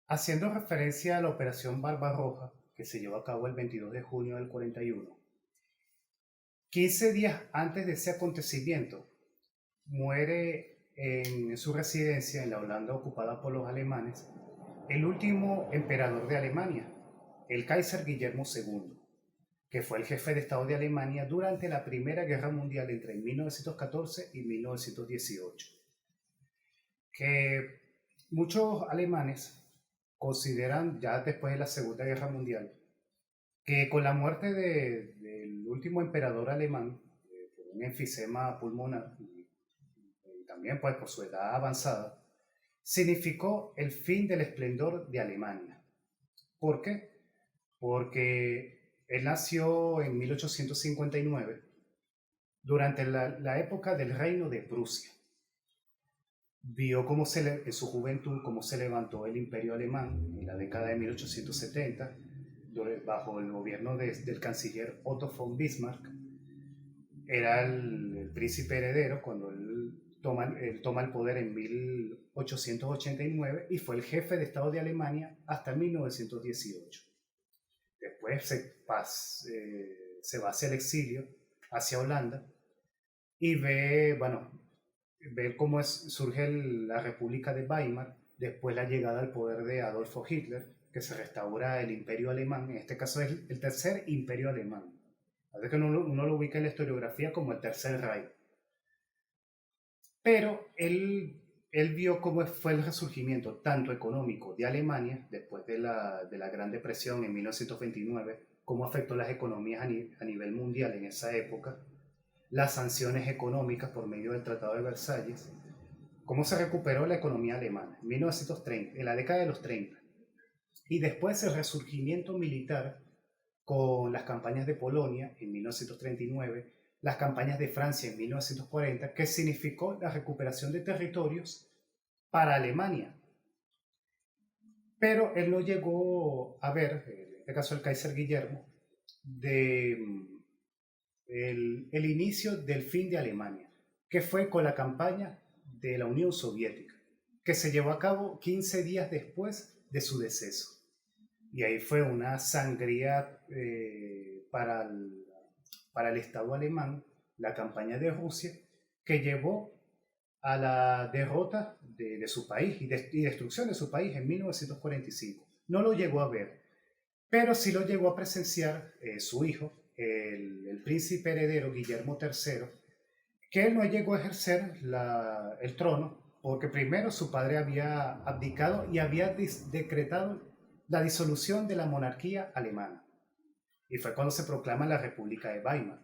Haciendo referencia a la Operación Barbarroja, que se llevó a cabo el 22 de junio del 41, 15 días antes de ese acontecimiento, muere en su residencia en la Holanda ocupada por los alemanes el último emperador de Alemania, el Kaiser Guillermo II, que fue el jefe de Estado de Alemania durante la Primera Guerra Mundial entre 1914 y 1918, que muchos alemanes consideran ya después de la Segunda Guerra Mundial que con la muerte del último emperador alemán, por un enfisema pulmonar y también pues por su edad avanzada, significó el fin del esplendor de Alemania. ¿Por qué? Porque él nació en 1859 durante la época del reino de Prusia. Vio en su juventud cómo se levantó el imperio alemán en la década de 1870 bajo el gobierno del canciller Otto von Bismarck. Era el príncipe heredero cuando él toma el poder en 1889 y fue el jefe de Estado de Alemania hasta 1918. Después se va hacia el exilio, hacia Holanda, y ve cómo surge la República de Weimar, después la llegada al poder de Adolfo Hitler, que se restaura el imperio alemán, en este caso es el tercer imperio alemán. Así que uno lo ubica en la historiografía como el tercer Reich. Pero él vio cómo fue el resurgimiento tanto económico de Alemania después de la Gran Depresión en 1929, cómo afectó las economías a nivel mundial en esa época, las sanciones económicas por medio del Tratado de Versalles, cómo se recuperó la economía alemana en 1930, en la década de los 30, y después el resurgimiento militar con las campañas de Polonia en 1939, las campañas de Francia en 1940, que significó la recuperación de territorios para Alemania. Pero él no llegó a ver, en este caso el Kaiser Guillermo, el inicio del fin de Alemania, que fue con la campaña de la Unión Soviética, que se llevó a cabo 15 días después de su deceso. Y ahí fue una sangría para el Estado alemán, la campaña de Rusia, que llevó a la derrota de su país y destrucción de su país en 1945. No lo llegó a ver, pero sí lo llegó a presenciar su hijo, el príncipe heredero Guillermo III, que él no llegó a ejercer el trono porque primero su padre había abdicado y había decretado la disolución de la monarquía alemana. Y fue cuando se proclama la República de Weimar.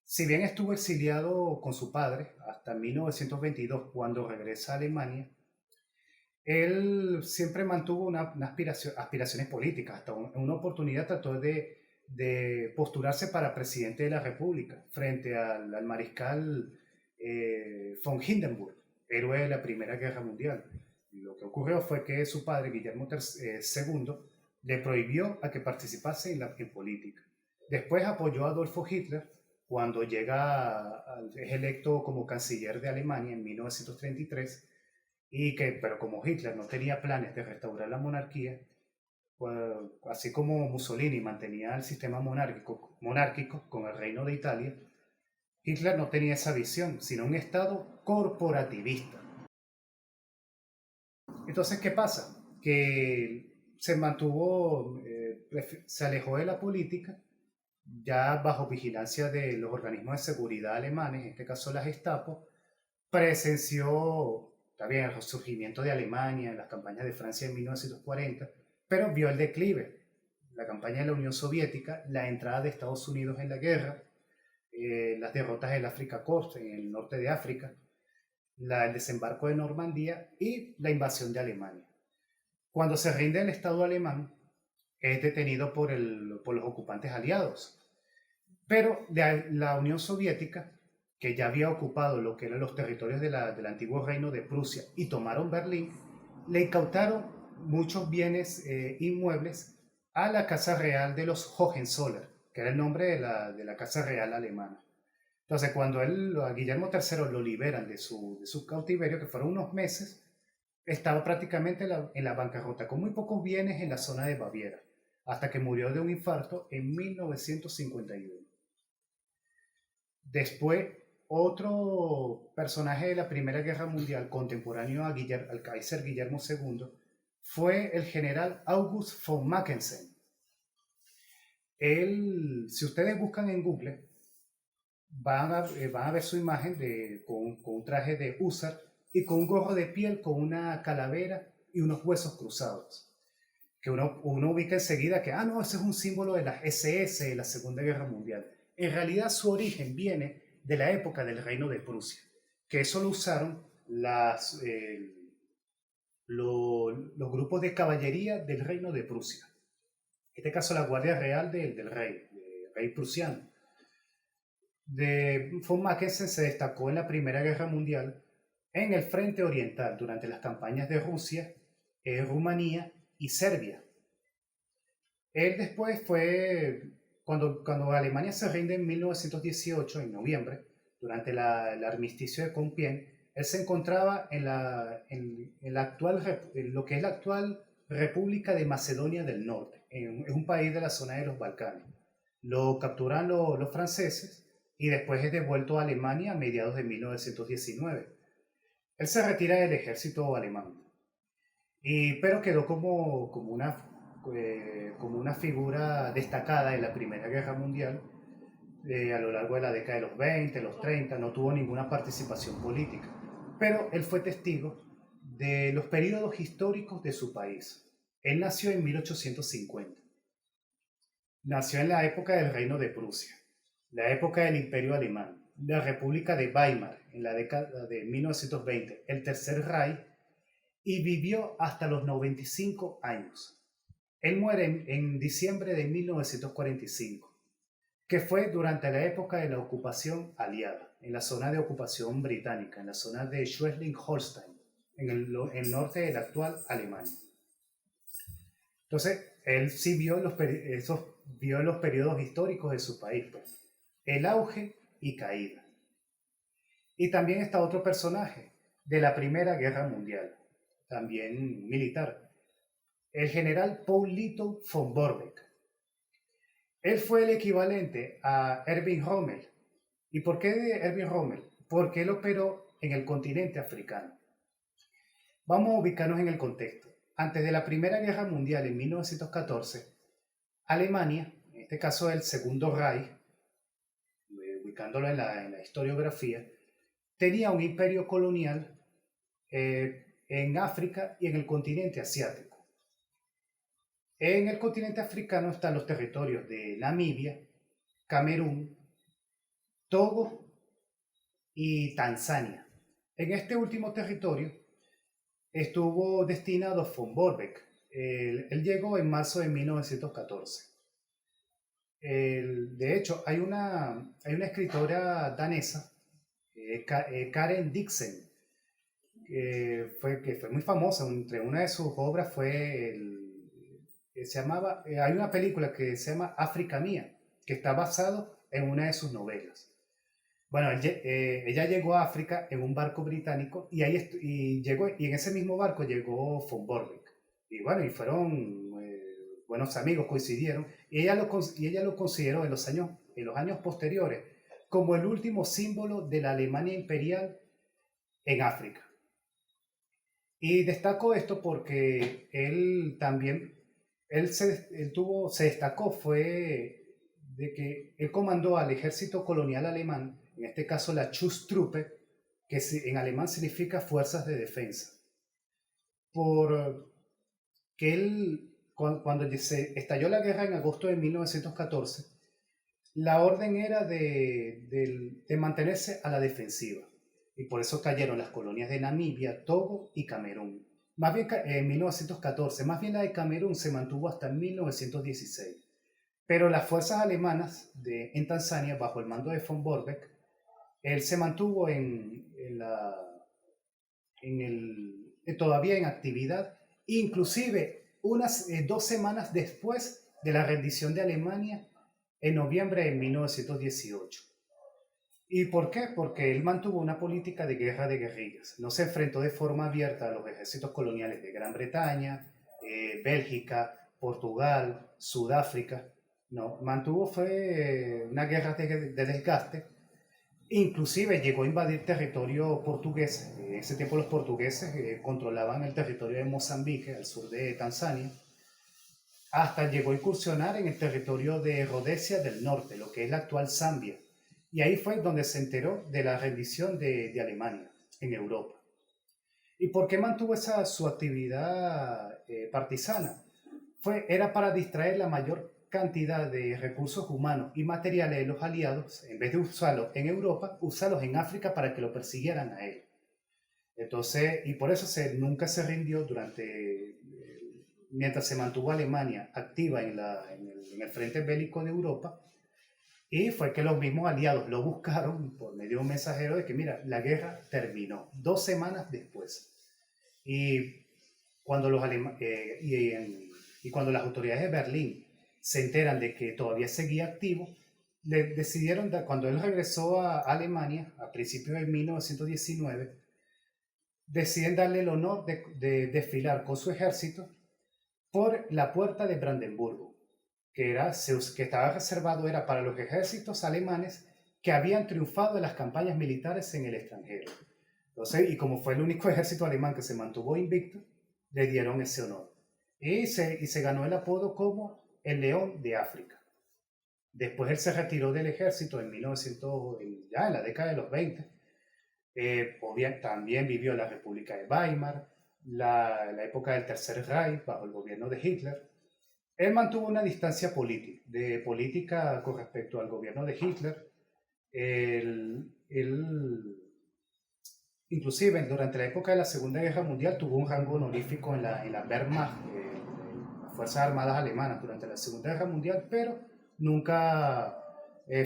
Si bien estuvo exiliado con su padre hasta 1922, cuando regresa a Alemania, él siempre mantuvo una aspiraciones políticas. Hasta en una oportunidad trató de postularse para presidente de la República frente al mariscal von Hindenburg, héroe de la Primera Guerra Mundial. Lo que ocurrió fue que su padre, Guillermo II, le prohibió a que participase en política. Después apoyó a Adolfo Hitler cuando es electo como canciller de Alemania en 1933, pero como Hitler no tenía planes de restaurar la monarquía, pues, así como Mussolini mantenía el sistema monárquico con el reino de Italia, Hitler no tenía esa visión, sino un Estado corporativista. Entonces, ¿qué pasa? Que se alejó de la política, ya bajo vigilancia de los organismos de seguridad alemanes, en este caso la Gestapo, presenció también el resurgimiento de Alemania en las campañas de Francia en 1940, pero vio el declive, la campaña de la Unión Soviética, la entrada de Estados Unidos en la guerra, las derrotas del África Corps en el norte de África, el desembarco de Normandía y la invasión de Alemania. Cuando se rinde el Estado alemán, es detenido por los ocupantes aliados. Pero la Unión Soviética, que ya había ocupado lo que eran los territorios del antiguo reino de Prusia y tomaron Berlín, le incautaron muchos bienes inmuebles a la Casa Real de los Hohenzollern, que era el nombre de la Casa Real alemana. Entonces, cuando a Guillermo III lo liberan de su cautiverio, que fueron unos meses, estaba prácticamente en la bancarrota, con muy pocos bienes en la zona de Baviera, hasta que murió de un infarto en 1951. Después, otro personaje de la Primera Guerra Mundial, contemporáneo al Kaiser Guillermo II, fue el general August von Mackensen. Él, si ustedes buscan en Google, van a ver su imagen con un traje de húsar y con un gorro de piel con una calavera y unos huesos cruzados. Que uno ubica enseguida que, no, ese es un símbolo de las SS de la Segunda Guerra Mundial. En realidad su origen viene de la época del Reino de Prusia, que eso lo usaron los grupos de caballería del Reino de Prusia. En este caso la Guardia Real del rey prusiano. Von Mackensen se destacó en la Primera Guerra Mundial en el frente oriental durante las campañas de Rusia, Rumanía y Serbia. Él después cuando Alemania se rinde en 1918, en noviembre, durante el armisticio de Compiègne, él se encontraba en lo que es la actual República de Macedonia del Norte, es un país de la zona de los Balcanes. Lo capturan los franceses y después es devuelto a Alemania a mediados de 1919. Él se retira del ejército alemán, pero quedó como una figura destacada en la Primera Guerra Mundial. A lo largo de la década de los 20, los 30, no tuvo ninguna participación política, pero él fue testigo de los periodos históricos de su país. Él nació en 1850. Nació en la época del Reino de Prusia, la época del Imperio Alemán, la República de Weimar en la década de 1920, el Tercer Reich, y vivió hasta los 95 años. Él muere en diciembre de 1945, que fue durante la época de la ocupación aliada, en la zona de ocupación británica, en la zona de Schleswig-Holstein, en el norte de la actual Alemania. Entonces, él sí vio los periodos históricos de su país, pues, el auge y caída. Y también está otro personaje de la Primera Guerra Mundial, también militar, el general Paul Little von Borbeck. Él fue el equivalente a Erwin Rommel. ¿Y por qué de Erwin Rommel? Porque él operó en el continente africano. Vamos a ubicarnos en el contexto. Antes de la Primera Guerra Mundial, en 1914, Alemania, en este caso el Segundo Reich, ubicándolo en la historiografía, tenía un imperio colonial en África y en el continente asiático. En el continente africano están los territorios de Namibia, Camerún, Togo y Tanzania. En este último territorio estuvo destinado von Borbeck. Él llegó en marzo de 1914. De hecho, hay una escritora danesa, Karen Dixen, que fue muy famosa. Entre una de sus obras fue hay una película que se llama África Mía, que está basado en una de sus novelas. Bueno, ella llegó a África en un barco británico y en ese mismo barco llegó von Borbeck. Y bueno, y fueron buenos amigos, coincidieron, y ella lo consideró en los años posteriores como el último símbolo de la Alemania imperial en África. Y destaco esto porque él también se destacó fue de que él comandó al ejército colonial alemán, en este caso la Schutztruppe, que en alemán significa fuerzas de defensa. Porque cuando se estalló la guerra en agosto de 1914, la orden era de mantenerse a la defensiva. Y por eso cayeron las colonias de Namibia, Togo y Camerún. Más bien en 1914, más bien la de Camerún se mantuvo hasta 1916. Pero las fuerzas alemanas en Tanzania, bajo el mando de von Borbeck, él se mantuvo todavía en actividad, inclusive unas 2 semanas después de la rendición de Alemania en noviembre de 1918. ¿Y por qué? Porque él mantuvo una política de guerra de guerrillas. No se enfrentó de forma abierta a los ejércitos coloniales de Gran Bretaña, Bélgica, Portugal, Sudáfrica. No, mantuvo fue una guerra de desgaste. Inclusive llegó a invadir territorio portugués. En ese tiempo los portugueses controlaban el territorio de Mozambique, al sur de Tanzania. Hasta llegó a incursionar en el territorio de Rodesia del Norte, lo que es la actual Zambia. Y ahí fue donde se enteró de la rendición de Alemania en Europa. ¿Y por qué mantuvo su actividad partisana? Era para distraer la mayor cantidad de recursos humanos y materiales de los aliados, en vez de usarlos en Europa, usarlos en África para que lo persiguieran a él. Entonces, y por eso nunca se rindió mientras se mantuvo Alemania activa en el frente bélico de Europa. Y fue que los mismos aliados lo buscaron por medio de un mensajero de que, mira, la guerra terminó 2 semanas después. Y cuando, y cuando las autoridades de Berlín se enteran de que todavía seguía activo, decidieron, cuando él regresó a Alemania a principios de 1919, deciden darle el honor de desfilar con su ejército por la puerta de Brandenburgo, que estaba reservado era para los ejércitos alemanes que habían triunfado en las campañas militares en el extranjero. Entonces, y como fue el único ejército alemán que se mantuvo invicto, le dieron ese honor. Y se ganó el apodo como el León de África. Después él se retiró del ejército en 1900, ya en la década de los 20. También vivió la República de Weimar, la época del Tercer Reich bajo el gobierno de Hitler. Él mantuvo una distancia política con respecto al gobierno de Hitler. Inclusive durante la época de la Segunda Guerra Mundial tuvo un rango honorífico en la Wehrmacht, las Fuerzas Armadas Alemanas durante la Segunda Guerra Mundial, pero nunca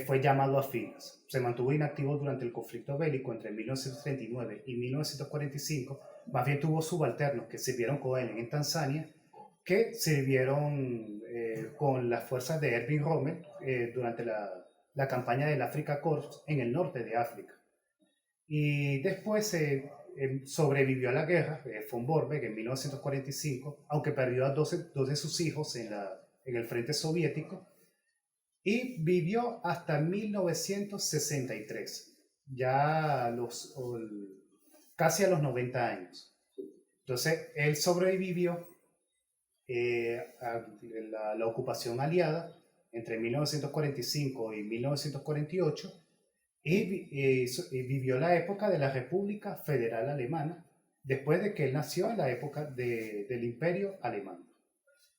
fue llamado a filas. Se mantuvo inactivo durante el conflicto bélico entre 1939 y 1945. Más bien tuvo subalternos que sirvieron con él en Tanzania, que sirvieron con las fuerzas de Erwin Rommel durante la campaña del Afrika Korps en el norte de África. Y después sobrevivió a la guerra, von Borbeck, en 1945, aunque perdió a dos de sus hijos en el frente soviético, y vivió hasta 1963, ya casi a los 90 años. Entonces, él sobrevivió a la ocupación aliada entre 1945 y 1948 y vivió la época de la República Federal Alemana después de que él nació en la época del Imperio Alemán.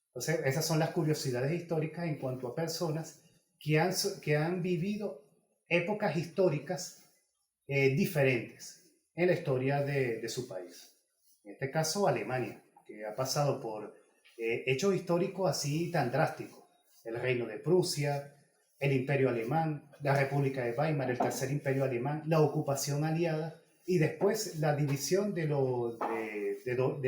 Entonces, esas son las curiosidades históricas en cuanto a personas que han vivido épocas históricas diferentes en la historia de su país. En este caso, Alemania, que ha pasado por hechos históricos así tan drásticos. El Reino de Prusia, el Imperio Alemán, la República de Weimar, el Tercer Imperio Alemán, la ocupación aliada y después la división de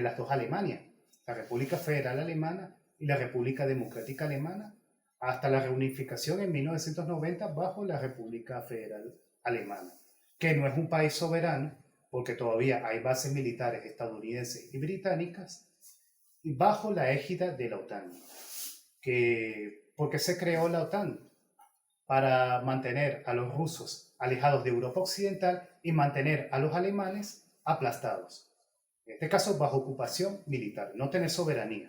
las dos Alemanias, la República Federal Alemana y la República Democrática Alemana, hasta la reunificación en 1990 bajo la República Federal Alemana, que no es un país soberano porque todavía hay bases militares estadounidenses y británicas y bajo la égida de la OTAN. ¿Por qué se creó la OTAN? Para mantener a los rusos alejados de Europa Occidental y mantener a los alemanes aplastados. En este caso, bajo ocupación militar, no tener soberanía.